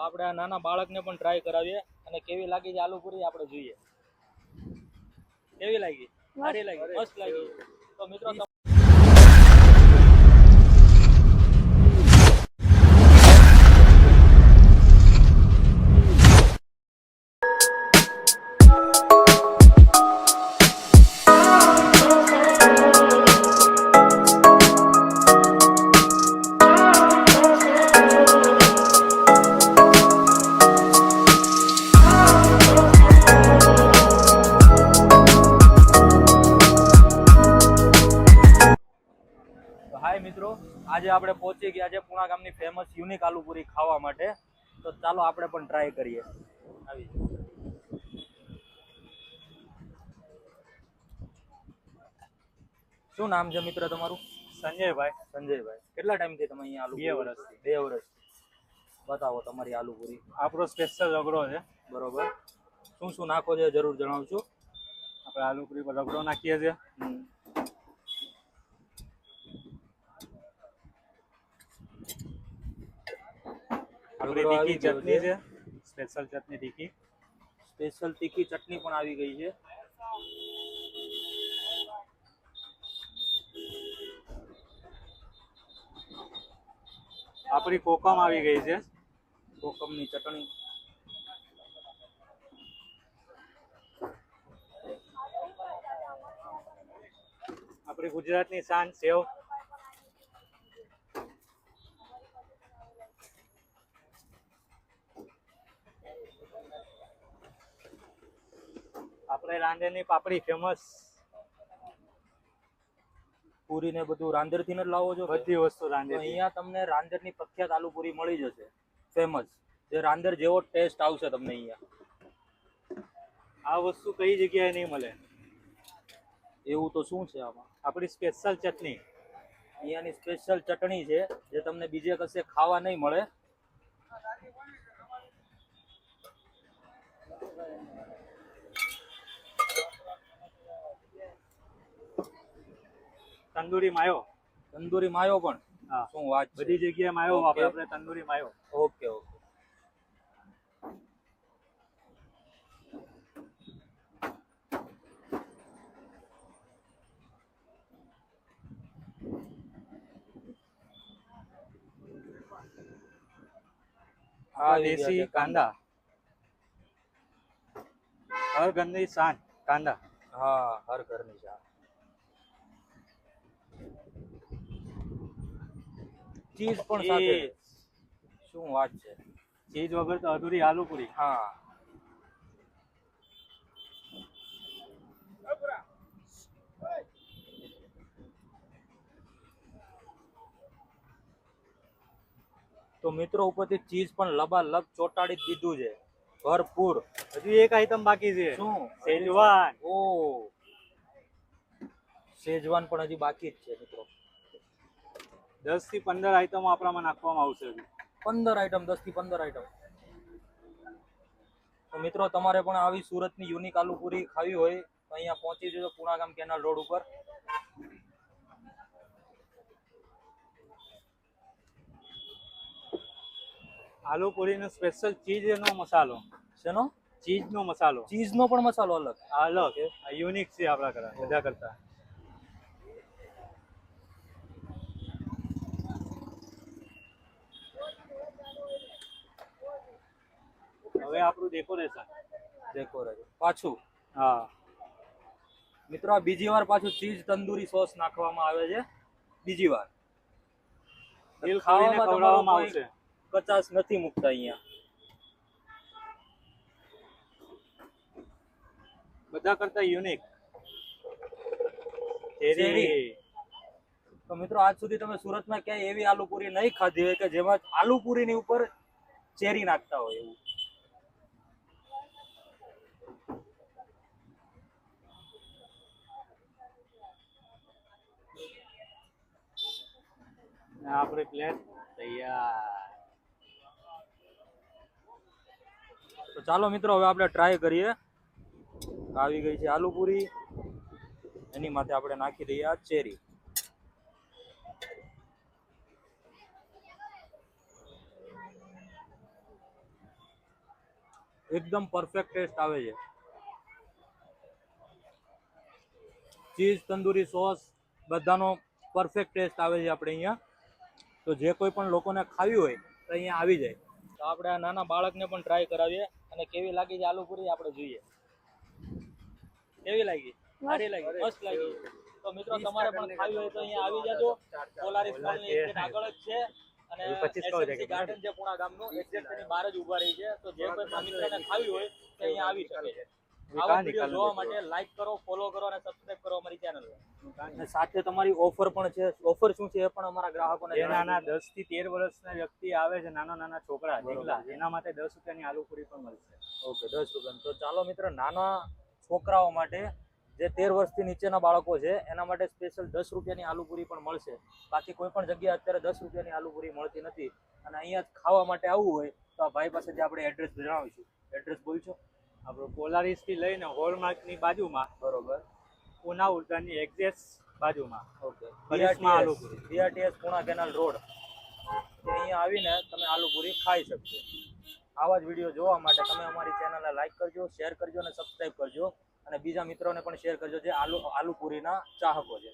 આપણે આ નાના બાળકને પણ ટ્રાય કરાવીએ અને કેવી લાગી છે આલુપુરી આપણે જોઈએ. કેવી લાગી? સારી લાગી, મસ્ત લાગી. તો મિત્રો હાય મિત્રો, આજે આપણે પહોંચી ગયા છે પુણા ગામની ફેમસ યુનિક આલુપુરી ખાવા માટે. તો ચાલો આપણે પણ ટ્રાય કરીએ. આવી શું નામ છે મિત્ર તમારું? સંજયભાઈ. સંજયભાઈ, કેટલા ટાઈમથી તમે અહીંયા આલુ? 2 વર્ષથી. 2 વર્ષથી. બતાવો તમારી આલુપુરી. આપણો સ્પેશિયલ રગડો છે. બરોબર. શું શું નાખો છે જરૂર જણાવજો. આપણે આલુપુરી પર રગડો નાખીએ છીએ. આપણી તીખી ચટણી છે, સ્પેશિયલ ચટણી તીખી. સ્પેશિયલ તીખી ચટણી પણ આવી ગઈ છે. આપણી કોકમ આવી ગઈ છે, કોકમની ચટણી. આપણી ગુજરાતની શાન સેવ. આપણે રાંદેરની પાપડી ફેમસ. પૂરી ને બધું રાંદેર થી જ લાવો છો? બધી વસ્તુ રાંદેર. અહીંયા તમને રાંદેર ની પ્રખ્યાત આલુપુરી મળી જશે, ફેમસ. જે રાંદેર જેવો ટેસ્ટ આવશે તમને અહીંયા. આ વસ્તુ કઈ જગ્યાએ નહીં મળે. એવું તો શું છે આમાં? આપણી સ્પેશિયલ ચટણી. અહીંયાની સ્પેશિયલ ચટણી છે જે તમને બીજે કશે ખાવા નહીં મળે. તંદૂરી માયો. તંદૂરી માયો પણ? હા, શું વાત છે. બધી જગ્યાએ માયો વાપરે, આપણે તંદૂરી માયો. Okay okay. આ દેશી કાંદા, હર ઘરની શાન કાંદા. હા, હર ઘરની શાન. ચીઝ પણ સાથે. શું વાત છે. ચીઝ વગર તો અધૂરી આલુપુરી. હા. તો મિત્રો ઉપરથી ચીઝ પણ લબાલબ ચોટાડી દીધું છે, ભરપૂર. હજુ એક આઈટમ બાકી છે. શું? સેજવાન. ઓ, સેજવાન પણ હજી બાકી જ છે મિત્રો. 10 થી 15 આઈટમો આપણામાં નાખવામાં આવશે. 15 આઈટમ, 10 થી 15 આઈટમ. તો મિત્રો તમારે પણ આવી સુરતની યુનિક આલુપુરી ખાવી હોય તો અહીંયા પહોંચી જજો પુણા ગામ કેનાલ રોડ ઉપર. આલુપુરીનો સ્પેશિયલ ચીઝનો મસાલો. શેનો? ચીઝનો મસાલો. ચીઝનો પણ મસાલો અલગ? અલગ, યુનિક છે આપણા કરતા, બધા કરતા. હવે આપણું ડેકોરેશન પાછું. હા મિત્રો, આ બીજી વાર પાછું ચીઝ તંદૂરી સોસ નાખવામાં આવે છે. બીજી વાર ખાવામાં ખવડાવવામાં આવશે. કચાશ નથી મૂકતા અહીંયા. બધા કરતા યુનિક. તો મિત્રો, આજ સુધી તમે સુરતમાં ક્યાંય એવી આલુપુરી નહીં ખાધી હોય કે જેમાં આલુપુરીની ઉપર ચેરી નાખતા હોય એવું. આપણી પ્લેટ તૈયાર. તો ચાલો મિત્રો, હવે આપણે ટ્રાય કરીએ. આવી ગઈ છે આલુપુરી, એની માથે આપણે નાખી દઈએ આ ચેરી. એકદમ પરફેક્ટ ટેસ્ટ આવે છે. ચીઝ તંદૂરી સોસ બધાનો પરફેક્ટ ટેસ્ટ આવે છે આપણે અહીંયા. તો જે કોઈ પણ લોકોને ખાવી હોય તો અહીંયા આવી જાય. તો આપણે આ નાના બાળકને પણ ટ્રાય કરાવીએ અને કેવી લાગી છે આલુપુરી આપણે જોઈએ. કેવી લાગી? સારી લાગી? મસ્ત લાગી. તો મિત્રો તમારે પણ ખાવી હોય તો અહીંયા આવી જાજો. પોલારીસ મોલની એકદમ આગળ જ છે અને SMC ગાર્ડન છે પુણા ગામનું, એક્ઝેક્ટ એની બહાર જ ઊભા રહી છે. તો જે કોઈ પણ મિત્રને ખાવી હોય તો અહીંયા આવી શકે છે. આવા વિડીયો જોવા માટે લાઈક કરો, ફોલો કરો અને સબસ્ક્રાઇબ કરો અમારી ચેનલ. અને સાથે તમારી ઓફર પણ છે. ઓફર શું છે એ પણ અમારા ગ્રાહકોને જે નાના 10 થી 13 વર્ષના વ્યક્તિ આવે છે, નાના છોકરા એકલા, એના માટે 10 રૂપિયાની આલુપુરી પણ મળશે. ઓકે, 10 રૂપિયા. તો ચાલો મિત્ર, નાના છોકરાઓ માટે જે 13 વર્ષથી નીચેના બાળકો છે એના માટે સ્પેશિયલ 10 રૂપિયાની આલુપુરી પણ મળશે. બાકી કોઈ પણ જગ્યાએ અત્યારે 10 રૂપિયાની આલુપુરી મળતી નથી. અને અહીંયા જ ખાવા માટે આવવું હોય તો આ ભાઈ પાસેથી આપણે એડ્રેસ જણાવીશું. એડ્રેસ બોલશો? આપણું પોલારીસ થી લઈને હોલમાર્કની બાજુમાં, બરોબર. પુના ઉદ્યાનની એક્ઝેક્ટ બાજુમાં. Okay. Karishma Aloopuri. BRTS Pune canal road. અહીંયા આવીને તમે આલુપુરી ખાઈ શકશો. આવા જ વિડીયો જોવા માટે તમે અમારી ચેનલને લાઈક કરજો, શેર કરજો અને સબસ્ક્રાઇબ કરજો. અને બીજા મિત્રોને પણ શેર કરજો જે આલુપુરીના ચાહકો છે.